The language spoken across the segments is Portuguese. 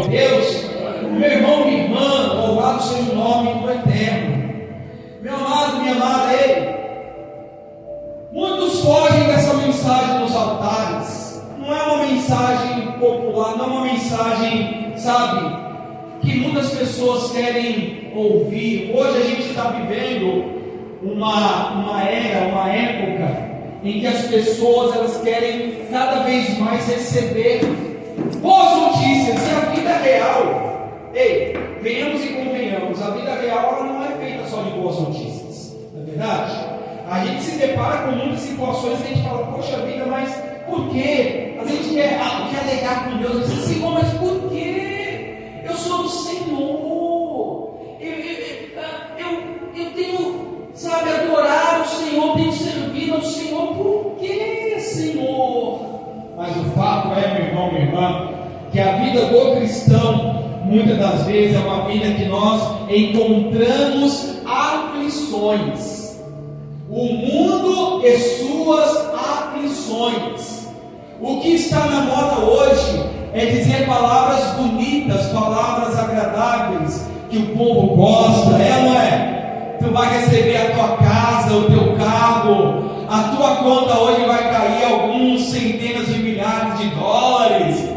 Deus, meu irmão, minha irmã, louvado seja o nome do Eterno. Meu amado, minha amada, muitos fogem dessa mensagem nos altares. Não é uma mensagem popular, não é uma mensagem, sabe, que muitas pessoas querem ouvir. Hoje a gente está vivendo uma era, uma época em que as pessoas elas querem cada vez mais receber boas notícias. E a vida real, venhamos e convenhamos, a vida real ela não é feita só de boas notícias, não é verdade? A gente se depara com muitas situações que a gente fala, poxa vida, mas por quê? A gente quer alegar com Deus, diz assim, Senhor, mas por quê? Eu sou do Senhor, eu tenho, sabe, adorado o Senhor, tenho servido ao Senhor, por quê, Senhor? Mas o fato é, meu irmão, minha irmã, que a vida do cristão, muitas das vezes, é uma vida que nós encontramos aflições. O mundo e suas aflições. O que está na moda hoje é dizer palavras bonitas, palavras agradáveis, que o povo gosta, é ou não é? Tu vai receber a tua casa, o teu carro, a tua conta hoje vai cair alguns centenas de milhares de dólares.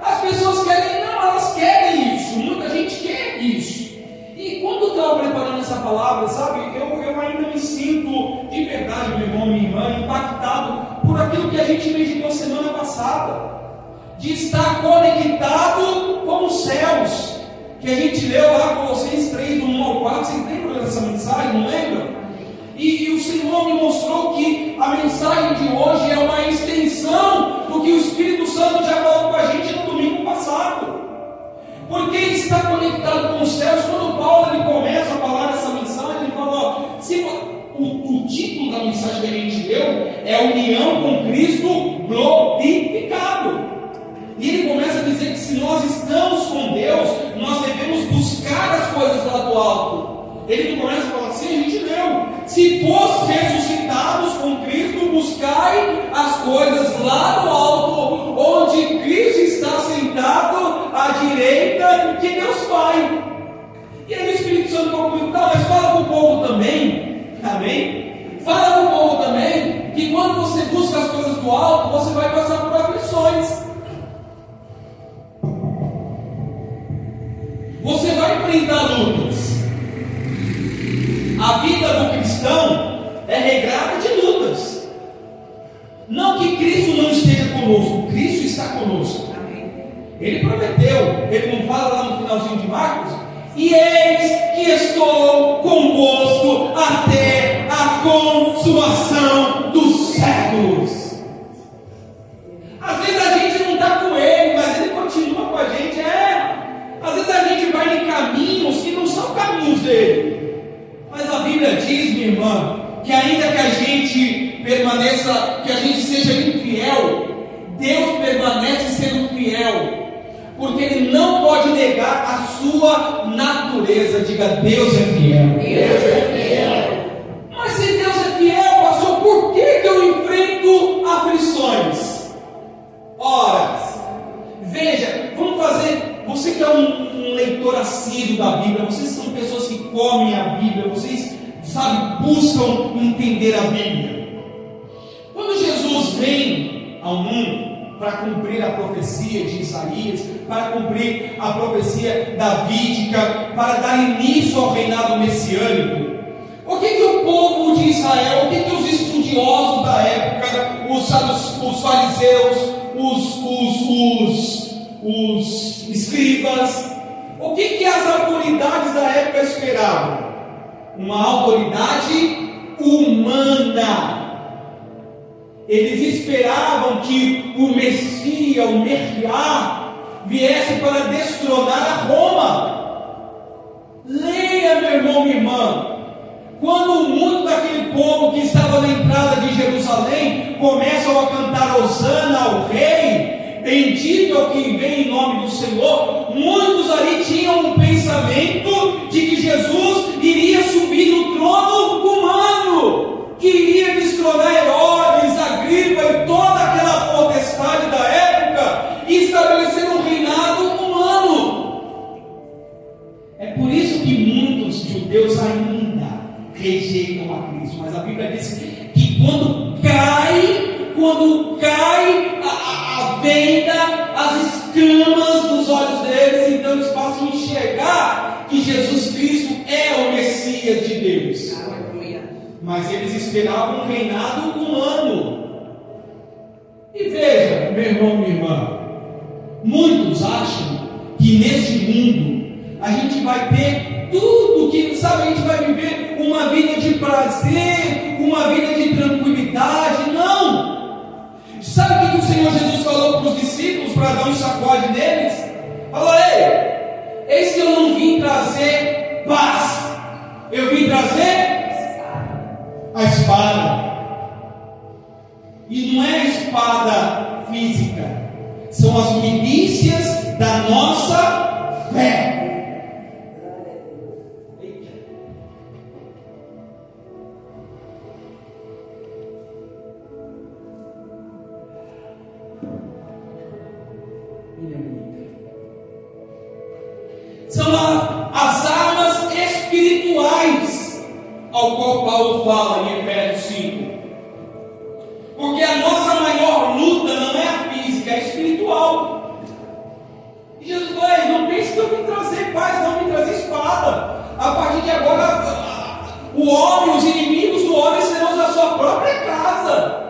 As pessoas querem, não, elas querem isso, muita gente quer isso. E quando eu estava preparando essa palavra, sabe, eu ainda me sinto de verdade, meu irmão, minha irmã, impactado por aquilo que a gente meditou semana passada, de estar conectado com os céus, que a gente leu lá Colossenses 3, do 1 ao 4, vocês lembram dessa mensagem, não lembram? E o Senhor me mostrou que a mensagem de hoje é uma extensão do que o Espírito Santo já falou com a gente no domingo passado. Porque ele está conectado com os céus. Quando Paulo ele começa a falar essa mensagem, ele fala, o título da mensagem que a gente leu é União com Cristo Glorificado. E ele começa a dizer que se nós estamos com Deus, nós devemos buscar as coisas lá do alto. Ele começa a falar assim, a gente leu, se fosse ressuscitados com Cristo, buscai as coisas lá do alto, onde Cristo está sentado à direita de Deus Pai. E aí o Espírito Santo falou comigo, tá, mas fala com o povo também, amém? Fala com o povo também, que quando você busca as coisas do alto, você vai passar por aflições. Você vai enfrentar lutas. A vida do cristão é regrada de lutas. Não que Cristo não esteja conosco, Cristo está conosco. Ele prometeu, ele não fala lá no finalzinho de Marcos? E eis que estou convosco até a consumação dos séculos. Às vezes a gente não está com ele, mas ele continua com a gente. Às vezes a gente vai em caminhos que não são caminhos dele. Mas a Bíblia diz, minha irmã, que ainda que a gente permaneça, que a gente seja infiel, Deus permanece sendo fiel, porque Ele não pode negar a sua natureza. Diga, Deus é fiel. Deus é fiel. Mas se Deus é fiel, pastor, por que eu enfrento aflições? Ora, veja, vamos fazer. Você que é um leitor assíduo da Bíblia, vocês são pessoas que comem a Bíblia, vocês, sabe, buscam entender a Bíblia. Quando Jesus vem ao mundo para cumprir a profecia de Isaías, para cumprir a profecia davídica, para dar início ao reinado messiânico, o que o povo de Israel, o que os estudiosos da época, os fariseus, os escribas, o que as autoridades da época esperavam? Uma autoridade humana. Eles esperavam que o Messias, o Messiá, viesse para destronar a Roma. Leia, meu irmão, minha irmã. Quando muito daquele povo que estava na entrada de Jerusalém começam a cantar Hosana ao rei, bendito é o que vem em nome do Senhor, muitos ali tinham um pensamento de que Jesus iria subir no trono humano, que iria destronar Herodes, Agripa e toda aquela potestade da época e estabelecer um reinado quando cai a venda, as escamas dos olhos deles, então eles passam a enxergar que Jesus Cristo é o Messias de Deus. Mas eles esperavam um reinado humano. E veja, meu irmão, minha irmã, muitos acham que neste mundo a gente vai ter tudo que, sabe, a gente vai viver uma vida de prazer, uma vida de tranquilidade. Não! Sabe o que o Senhor Jesus falou para os discípulos para dar um sacode neles? Falou: ei, eis que eu não vim trazer paz, eu vim trazer a espada. E não é a espada física, são as milícias da nossa fé. São as armas espirituais ao qual Paulo fala em Efésios 5. Porque a nossa maior luta não é a física, é a espiritual. E Jesus falou: não pense que eu vim trazer paz, não, vim trazer espada. A partir de agora, o homem, os inimigos do homem serão da sua própria casa.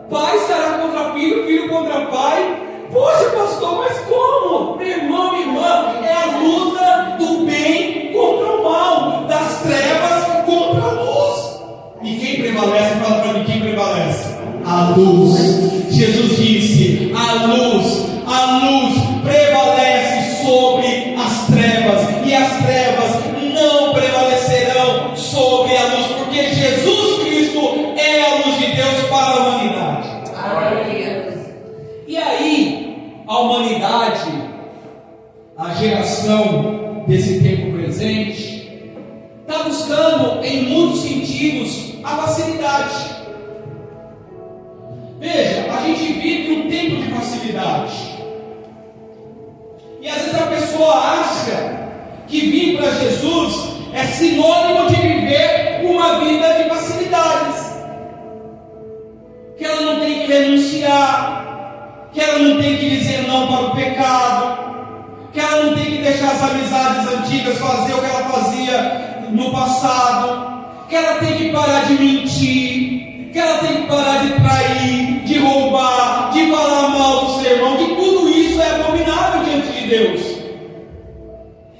Pai estará contra filho, filho contra pai. Poxa, pastor, mas como? Meu irmão, minha irmã, é a luta do bem contra o mal, das trevas contra a luz. E quem prevalece? Fala para mim, quem prevalece? A luz. Jesus disse: a luz prevalece sobre as trevas, e as trevas não prevalecerão sobre a luz, porque Jesus Cristo é a luz de Deus para a humanidade. E aí, a humanidade, a geração desse tempo presente, está buscando em muitos sentidos a facilidade. Veja, a gente vive um tempo de facilidade. E às vezes a pessoa acha que vir para Jesus é sinônimo de viver uma vida de facilidades. Que ela não tem que renunciar, que ela não tem que dizer não para o pecado, que ela não tem que deixar as amizades antigas, fazer o que ela fazia no passado, que ela tem que parar de mentir, que ela tem que parar de trair, de roubar, de falar mal do seu irmão, que tudo isso é abominável diante de Deus.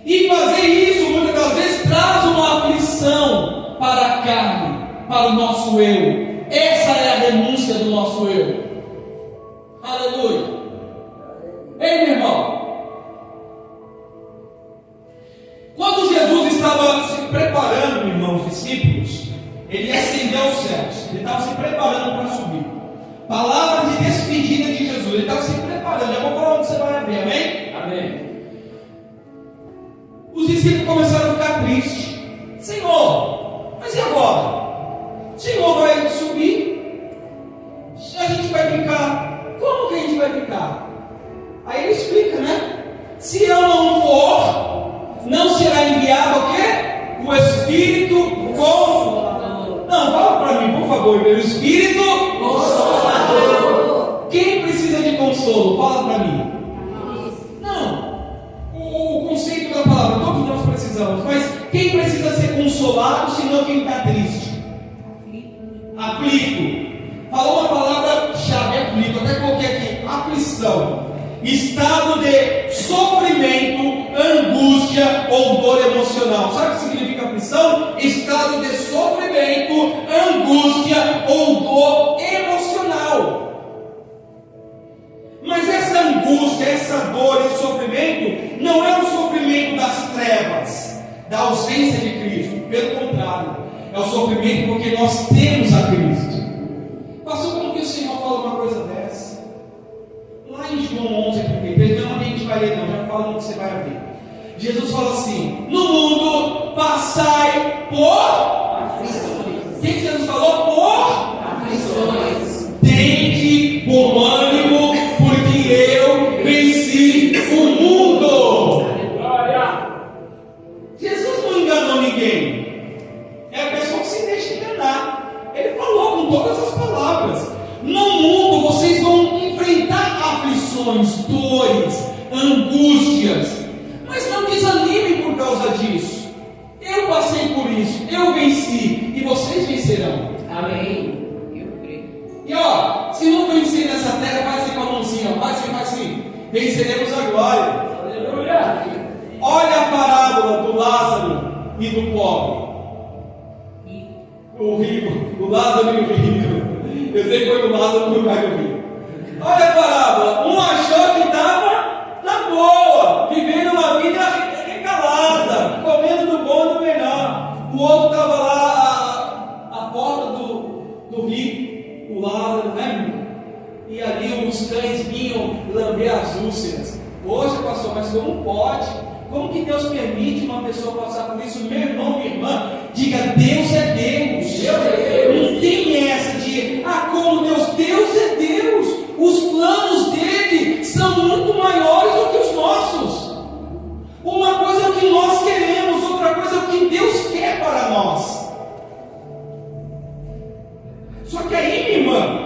E fazer isso muitas das vezes traz uma aflição para a carne, para o nosso eu. Essa é a renúncia do nosso eu. Aleluia. Ei, meu irmão, quando Jesus estava se preparando, meu irmão, os discípulos, ele ia ascender aos céus, ele estava se preparando para subir. Palavra de despedida de Jesus, ele estava se preparando. Já vou falar onde você vai ver, amém? Amém. Os discípulos começaram a ficar tristes. Senhor, mas e agora? O Senhor vai subir, a gente vai ficar. Como que a gente vai ficar? Aí ele explica, né? Se eu não for, não será enviado o quê? O Espírito Consolador. Não, fala para mim, por favor, o Espírito Consolador. Quem precisa de consolo? Fala para mim. Não. O conceito da palavra, todos nós precisamos, mas quem precisa ser consolado, senão quem está triste? Aflito. Falou uma palavra-chave, aflito, até coloquei aqui, aflição. Estado de sofrimento, angústia ou dor emocional. Sabe o que significa aflição? Estado de sofrimento, angústia ou dor emocional. Mas essa angústia, essa dor, esse sofrimento não é o sofrimento das trevas, da ausência de Cristo. Pelo contrário, é o sofrimento porque nós temos a Cristo. Pastor, como que o Senhor fala uma coisa dessa? Lá em João 11:33, não a gente vai ler não, já fala o que você vai ver. Jesus fala assim: no mundo passai por aflições. O que Jesus falou? Por aflições. Tende bom ânimo, porque eu venci o mundo. Jesus não enganou ninguém. É a pessoa que se deixa enganar. Ele falou com todas as palavras: no mundo vocês tribulações, dores, angústias. Mas não desanime por causa disso. Eu passei por isso, eu venci, e vocês vencerão. Amém. Eu creio. E ó, se não vencer nessa terra, vai assim com a mãozinha, vai assim, venceremos a glória. Aleluia. Olha a parábola do Lázaro e do pobre. O rico, o Lázaro e o rico. Eu sei que foi o Lázaro no lugar do rico. Olha a parábola. Um achou que estava na boa, vivendo uma vida recalada, comendo do bom e do melhor. O outro estava lá à porta do rico, o Lázaro, né? E ali os cães vinham lamber as úlceras. Poxa, pastor, mas como pode? Como que Deus permite uma pessoa passar por isso? Meu irmão, minha irmã, diga: Deus é Deus. Deus é Deus. Não tem essa de, como Deus é Deus. Os planos dele são muito maiores do que os nossos. Uma coisa é o que nós queremos, outra coisa é o que Deus quer para nós. Só que aí, minha irmã,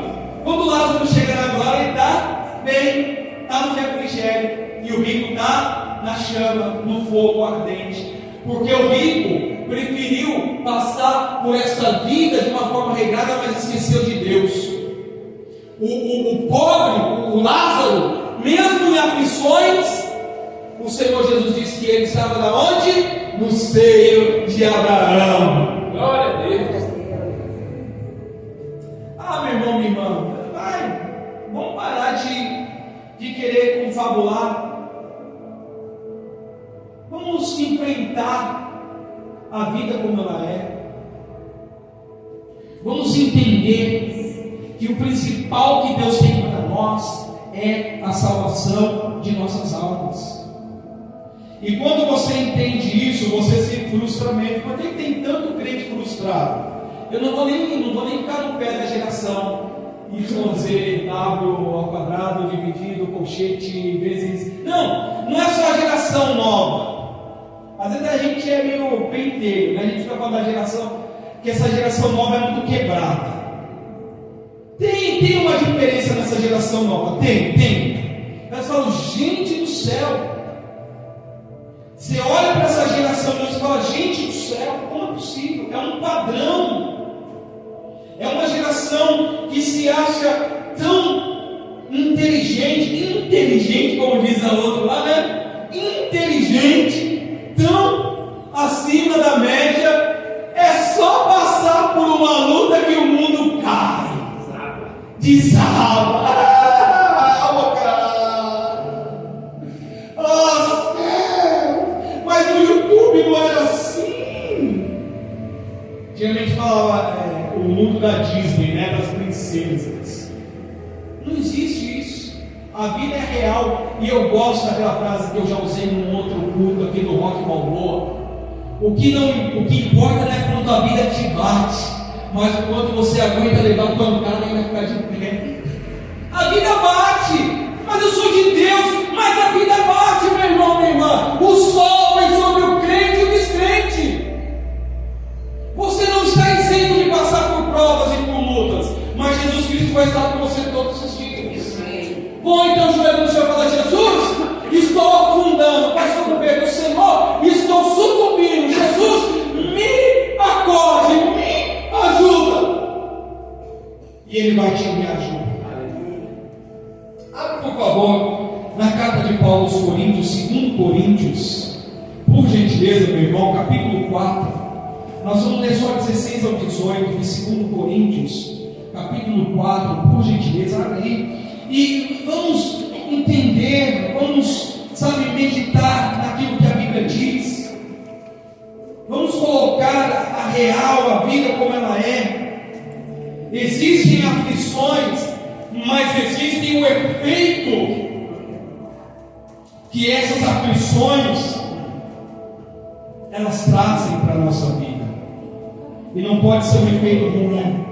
quando Lázaro chega na glória, ele está bem, está no refrigério, e o rico está na chama, no fogo ardente, porque o rico preferiu passar por esta vida de uma forma regrada, mas esqueceu de Deus. O pobre, o Lázaro, mesmo em aflições, o Senhor Jesus disse que ele estava na onde? No seio de Abraão. Glória a Deus. Meu irmão, minha irmã, vamos parar de querer confabular. Vamos enfrentar a vida como ela é. Vamos entender que o principal que Deus tem para nós é a salvação de nossas almas. E quando você entende isso, você se frustra mesmo. Por que tem tanto crente frustrado? Eu não vou nem ficar no pé da geração YZ, W ao quadrado, dividido, colchete, vezes. Não é só a geração nova. Às vezes a gente é meio penteiro, né? A gente fica falando da geração, que essa geração nova é muito quebrada. Tem uma diferença nessa geração nova? Tem. Elas falam: gente do céu. Você olha para essa geração e você fala: gente do céu, como é possível? É um padrão. É uma geração que se acha tão inteligente, como diz a outra lá, né? Inteligente, tão acima da média. É só passar por uma luta que o mundo cai, desaba. Mas no YouTube não era assim. Antigamente falava o mundo da Disney, né, das princesas. Não existe isso. A vida é real. E eu gosto daquela frase que eu já usei num outro culto aqui do Rock Balboa. O que importa não é quanto a vida te bate, mas o quanto você aguenta levar pancada e vai ficar de pé. A vida bate, mas eu sou de Deus. Mas a vida bate, meu irmão, minha irmã. O sol vem sobre o crente e o descrente. Você não está isento de passar por provas e por lutas, mas Jesus Cristo vai estar com você todos os dias. Põe teu joelho no chão e fala: Jesus, estou afundando. Pastor Pedro: Senhor, estou sucumbindo. Jesus, me acorde, me ajuda. E Ele vai te me ajudar. Abra, por favor, na carta de Paulo aos Coríntios, 2 Coríntios, por gentileza, meu irmão, capítulo 4. Nós vamos ler só 16 ao 18 de 2 Coríntios, capítulo 4, por gentileza, abre aí. E vamos entender, vamos, meditar naquilo que a Bíblia diz. Vamos colocar a real, a vida como ela é. Existem aflições, mas existe o efeito que essas aflições elas trazem para a nossa vida. E não pode ser um efeito ruim,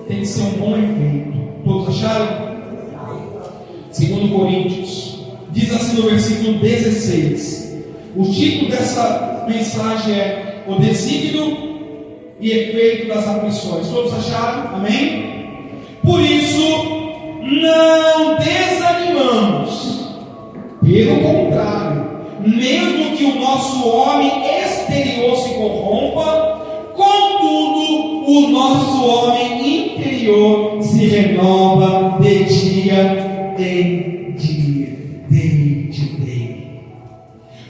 tem que ser um bom efeito. Todos acharam? 2 Coríntios, diz assim no versículo 16. O título dessa mensagem é O Desígnio e Efeito das Aflições. Todos acharam? Amém? Por isso, não desanimamos. Pelo contrário, mesmo que o nosso homem exterior se corrompa, contudo, o nosso homem interior se renova de dia em dia,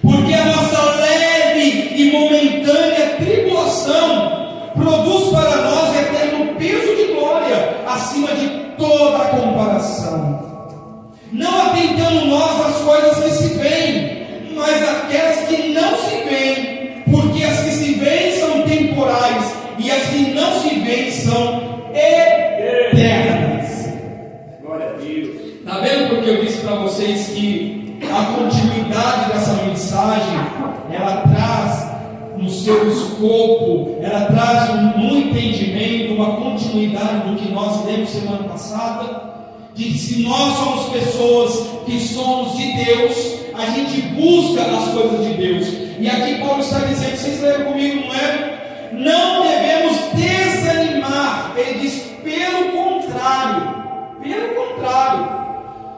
porque a nossa leve e momentânea tribulação produz para nós eterno peso de glória, acima de toda a comparação. Não atentando nós às coisas que se veem, mas àquelas que não se veem, porque as que se veem são temporais, e as que não se veem são eternas. Glória a Deus. Está vendo porque eu disse para vocês que a continuidade dessa mensagem, ela traz no seu escopo, ela traz um entendimento, uma continuidade do que nós lemos semana passada, de que se nós somos pessoas que somos de Deus, a gente busca as coisas de Deus. E aqui Paulo está dizendo, vocês leram comigo, não é? Não devemos desanimar. Ele diz, pelo contrário,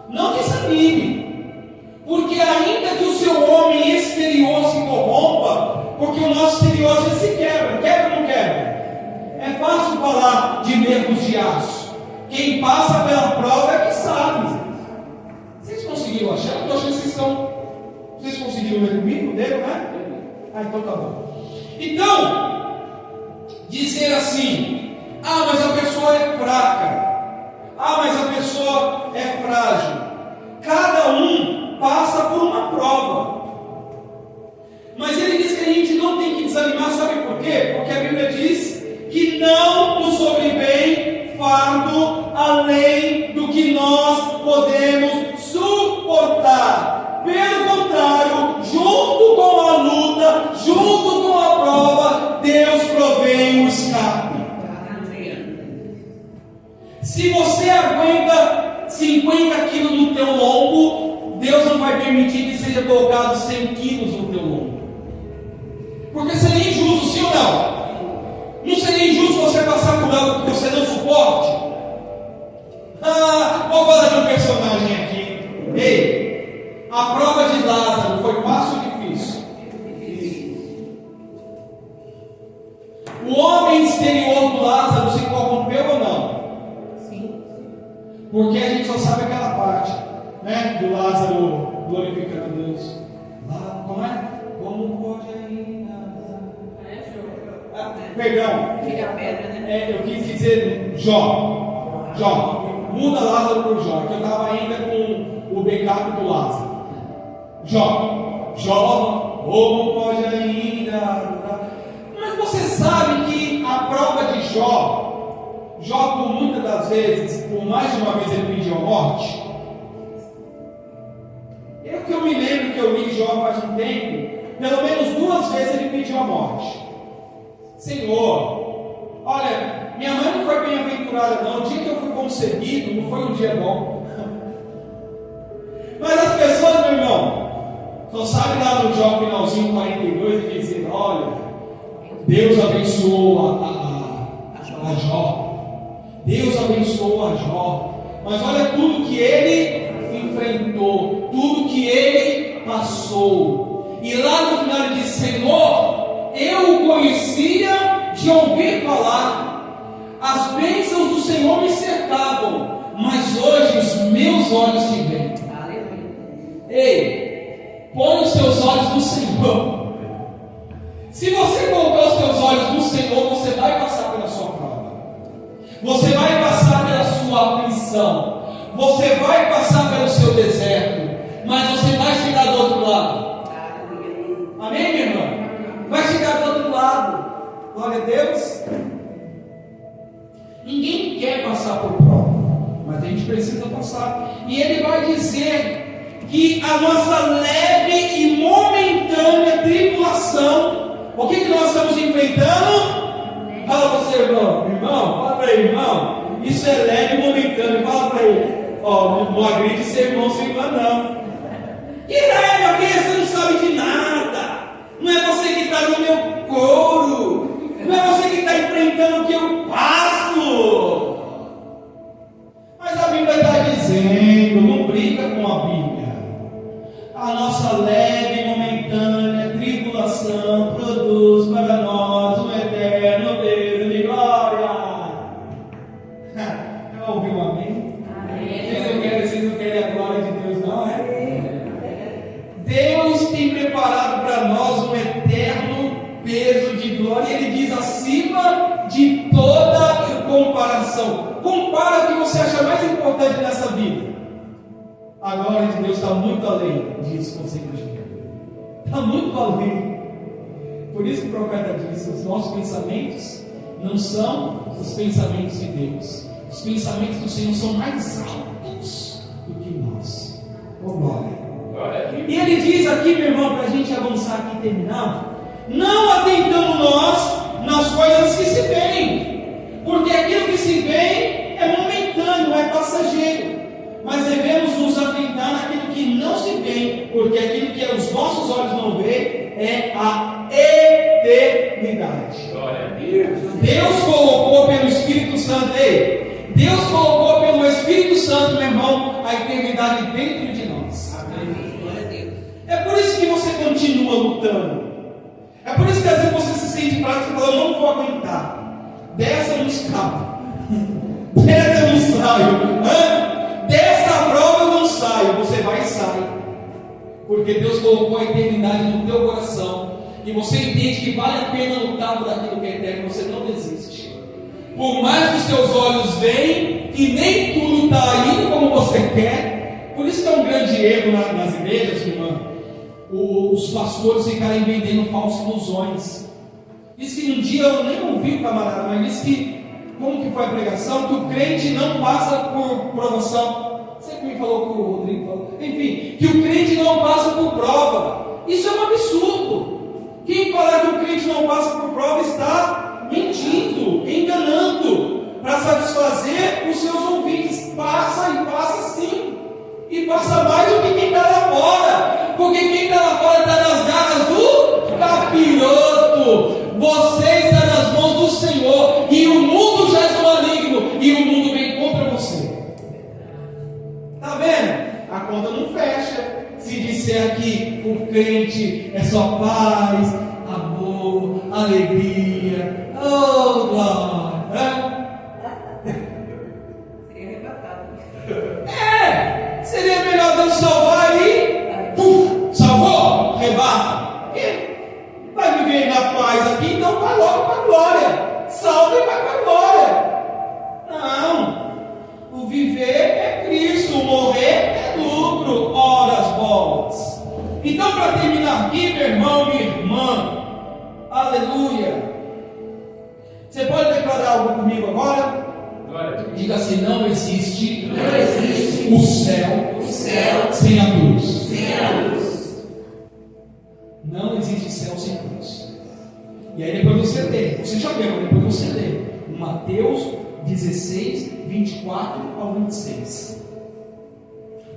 não desanime, porque ainda que o seu homem exterior se corrompa, porque o nosso exterior às vezes se quebra ou não quebra? É fácil falar de nervos de aço. Quem passa pela prova é que sabe. Vocês conseguiram achar? Eu estou achando que vocês conseguiram ler comigo? Leram, né? Então tá bom. Então, dizer assim, mas a pessoa é fraca, mas a pessoa é frágil. Cada um passa por uma prova. Mas ele diz que a gente não tem que desanimar, sabe por quê? Porque a Bíblia diz que não nos sobrevém fardo além do que nós podemos suportar. Pelo contrário, junto com a luta, junto com a prova, Deus provém o escape. Se você aguenta 50 quilos no teu lombo, Deus não vai permitir que seja colocado 100 quilos no teu lombo. Porque seria injusto, sim ou não? Não seria injusto você passar por algo que você não suporte? Vou falar de um personagem aqui. Ei, a prova de Lázaro foi fácil ou difícil? O homem exterior do Lázaro se corrompeu ou não? Sim. Porque a gente só sabe aquela parte, né? Do Lázaro glorificando a Deus. Lá, como é? Como pode ainda? Perdão, eu quis dizer Jó, muda Lázaro por Jó, que eu estava ainda com o backup do Lázaro. Jó, como pode ainda? Mas você sabe que a prova de Jó, por muitas das vezes, por mais de uma vez ele pediu a morte. Eu me lembro que eu li Jó faz um tempo, pelo menos 2 vezes ele pediu a morte. Senhor, olha, minha mãe não foi bem-aventurada não, o dia que eu fui concebido não foi um dia bom. Mas as pessoas, meu irmão, só sabem lá no Jó finalzinho 42 e dizer, olha, Deus abençoou a Jó, Deus abençoou a Jó, mas olha tudo que ele enfrentou, tudo que ele passou, e lá no final ele diz, Senhor, eu o conhecia de ouvir falar, as bênçãos do Senhor me cercavam, mas hoje os meus olhos te veem. Ei, põe os teus olhos no Senhor. Se você colocar os teus olhos no Senhor, você vai passar pela sua prova, você vai passar pela sua aflição, você vai passar pelo seu deserto, mas você vai chegar do outro lado. Amém, minha irmã? Vai chegar do outro lado. Glória a Deus. Ninguém quer passar por prova, mas a gente precisa passar. E ele vai dizer que a nossa leve e momentânea tribulação, o que nós estamos enfrentando? Fala para o seu irmão, fala para ele, irmão, isso é leve e momentâneo. Fala para ele, não agride ser irmão sem irmã não. Que leve, aqui você não sabe de nada. Não é você que está no meu couro, não é você que está enfrentando o que eu passo. Mas a Bíblia está dizendo, não briga com a Bíblia. a nossa leve e momentânea tribulação produz para nós um eterno peso de glória. Já ouviu um amém? Vocês não querem a glória de Deus, não é? Deus tem preparado para nós um eterno peso de glória. Ele diz: acima de toda comparação. Compara o que você acha mais importante nessa vida. A glória de Deus está muito além disso, consigo dizer. Está muito além. Por isso que o profeta disse: os nossos pensamentos não são os pensamentos de Deus. Os pensamentos do Senhor são mais altos do que nós. Oh, glória. E ele diz aqui, meu irmão, para a gente avançar aqui e terminar: não atentando nós nas coisas que se veem, porque aquilo que se vê é momentâneo, é passageiro. Mas devemos nos atentar naquilo que não se vê, porque aquilo que os nossos olhos não veem é a eternidade. Glória a Deus. Deus colocou pelo Espírito Santo, Deus colocou pelo Espírito Santo, meu irmão, a eternidade dentro de nós. Amém. É por isso que você continua lutando. É por isso que às vezes você se sente fraco e fala: eu não vou aguentar. Dessa eu não escapo. Dessa eu não saio. Dessa prova eu não saio. Você vai e sai. Porque Deus colocou a eternidade no teu coração. E você entende que vale a pena lutar por aquilo que é eterno. Você não desiste. Por mais que os teus olhos veem que nem tudo está indo como você quer. Por isso que é um grande erro nas igrejas, irmã, os pastores ficarem vendendo falsas ilusões. Diz que um dia, eu nem ouvi o camarada, mas disse que, como que foi a pregação, que o crente não passa por provação. Você que me falou que o Rodrigo falou. Enfim, que o crente não passa por prova. Isso é um absurdo. Quem falar que o crente não passa por prova está mentindo, enganando, para satisfazer os seus ouvintes. Passa e passa sim. E passa mais do que quem está lá fora. Porque quem está lá fora está nas garras do capiroto. Você está nas mãos do Senhor. E o mundo já é maligno. E o mundo vem contra você. Está vendo? A conta não fecha. Se disser que o crente é só paz, amor, alegria. Oh, glória. Seria melhor Deus salvar aí. Salvou, rebata. Vai viver na paz aqui, então vai logo para a glória. Salva e vai para a glória. Não. O viver é Cristo, o morrer é lucro. Horas boas. Então, para terminar aqui, meu irmão, minha irmã, aleluia. Você pode declarar algo comigo agora? Diga assim: não existe o céu sem a cruz. Não existe céu sem cruz. E aí depois você já leu, depois você lê Mateus 16, 24 ao 26.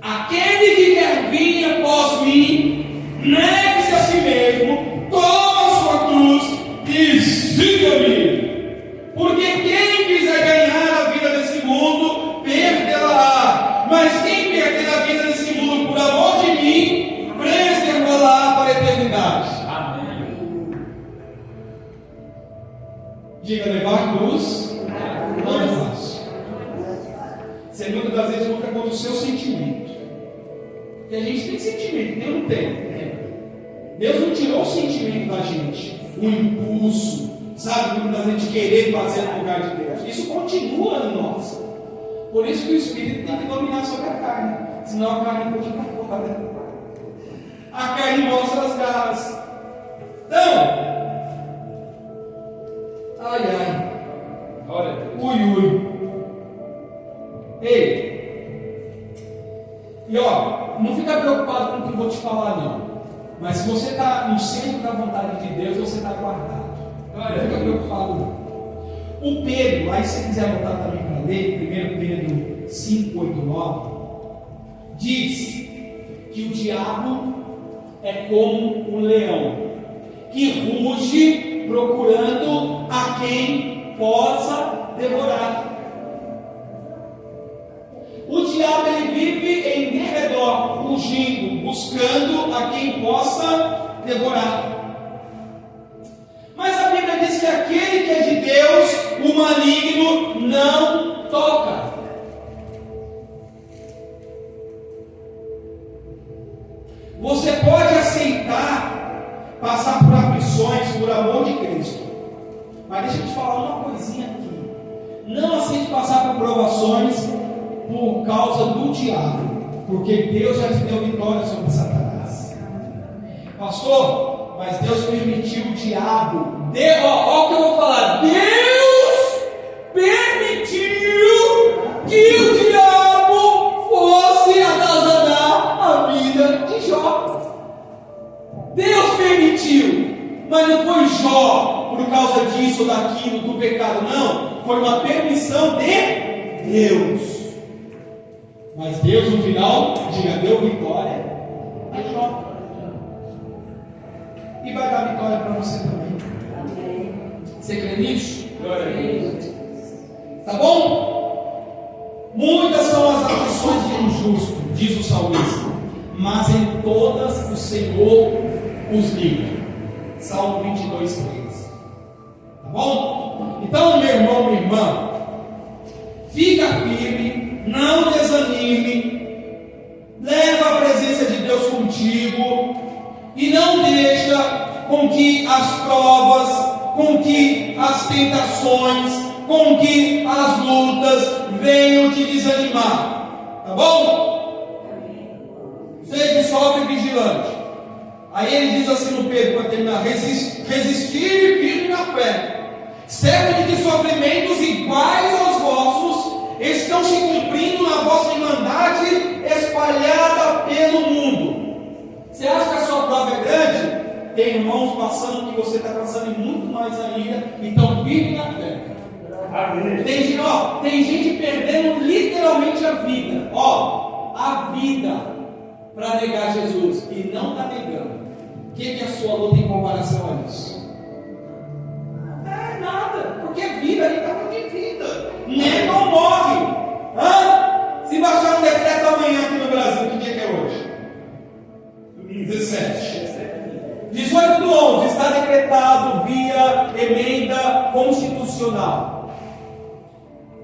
Aquele que quer vir após mim, negue-se a si mesmo, toma a sua cruz e siga-me. Porque quem quiser ganhar a vida desse mundo, perdê-la. Mas quem perder a vida desse mundo por amor de mim, preservá-la para a eternidade. Amém. Diga: levar a cruz não é fácil. Você muitas das vezes luta contra o seu sentimento. E a gente tem sentimento, Deus não tem. Deus não tirou o sentimento da gente, o impulso. Sabe, muitas vezes a gente querer fazer no lugar de Deus. Isso continua em nós. Por isso que o Espírito tem que dominar sobre a carne. Senão a carne pode ficar fora. A carne mostra as garras. Então, ai. Ui. Ei. E ó, não fica preocupado com o que eu vou te falar, não. Mas se você está no centro da vontade de Deus, você está guardado. Não fica preocupado, não. O Pedro, aí se você quiser voltar também para ler, 1 Pedro 5, 8, 9, diz que o diabo é como um leão que ruge procurando a quem possa devorar. O diabo ele vive em derredor, rugindo, buscando ninguém possa devorar. Mas a Bíblia diz que aquele que é de Deus, o maligno não toca. Você pode aceitar passar por aflições por amor de Cristo. Mas deixa eu te falar uma coisinha aqui. Não aceite passar por provações por causa do diabo, porque Deus já te deu vitória sobre Satanás. Pastor, mas Deus permitiu o diabo. Olha o que eu vou falar. Deus permitiu que o diabo fosse atazanar a vida de Jó. Deus permitiu, mas não foi Jó por causa disso ou daquilo, do pecado, não. Foi uma permissão de Deus. Mas Deus no final, diga, deu vitória a Jó. E vai dar vitória para você também. Você crê nisso? Tá bom? Muitas são as aflições de um justo, diz o salmista, mas em todas o Senhor os livra. Salmo 22, 3. Tá bom? Então, meu irmão, minha irmã, fica firme, não desanime, leva a presença de Deus contigo e não deixa com que as provas, com que as tentações, com que as lutas venham te desanimar. Tá bom? Seja sóbrio e vigilante. Aí ele diz assim no Pedro, para terminar: resistir firme na fé, certo de que sofrimentos iguais aos vossos estão se cumprindo na vossa irmandade espalhada pelo mundo. Você acha que a sua prova é grande? Tem irmãos passando o que você está passando e muito mais ainda, então vive na fé. Amém. Tem gente perdendo literalmente a vida, a vida, para negar Jesus, e não está negando. O que é a sua luta em comparação a isso? É nada, porque vida, ele está falando de vida. Nega ou morre. Se baixar um decreto amanhã aqui no Brasil, que dia que é hoje? 17. 18 do 11, está decretado via emenda constitucional,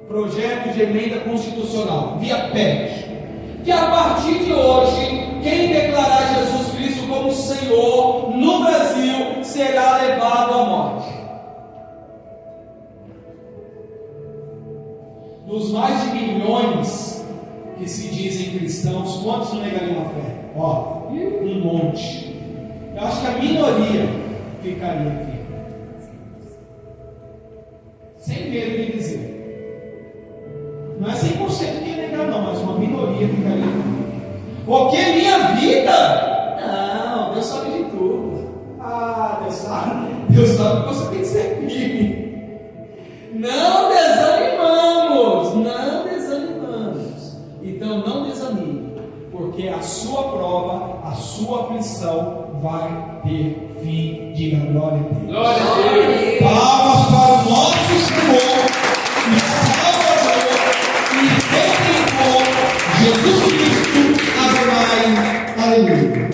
projeto de emenda constitucional, via PEC, que a partir de hoje, quem declarar Jesus Cristo como Senhor no Brasil será levado à morte. Dos mais de milhões que se dizem cristãos, quantos não negariam a fé? Um monte. Eu acho que a minoria ficaria aqui, sem medo de dizer. Não é 100% que ia negar, não, mas uma minoria ficaria aqui. Porque minha vida? Não, Deus sabe de tudo. Deus sabe que você tem que ser firme. Não desanimamos. Então não desanime, porque a sua prova, a sua aflição vai ter fim. Diga glória a Deus. Glória a Deus. Palmas para o nosso Senhor e Salvador e Redentor Jesus Cristo. Adonai. Aleluia.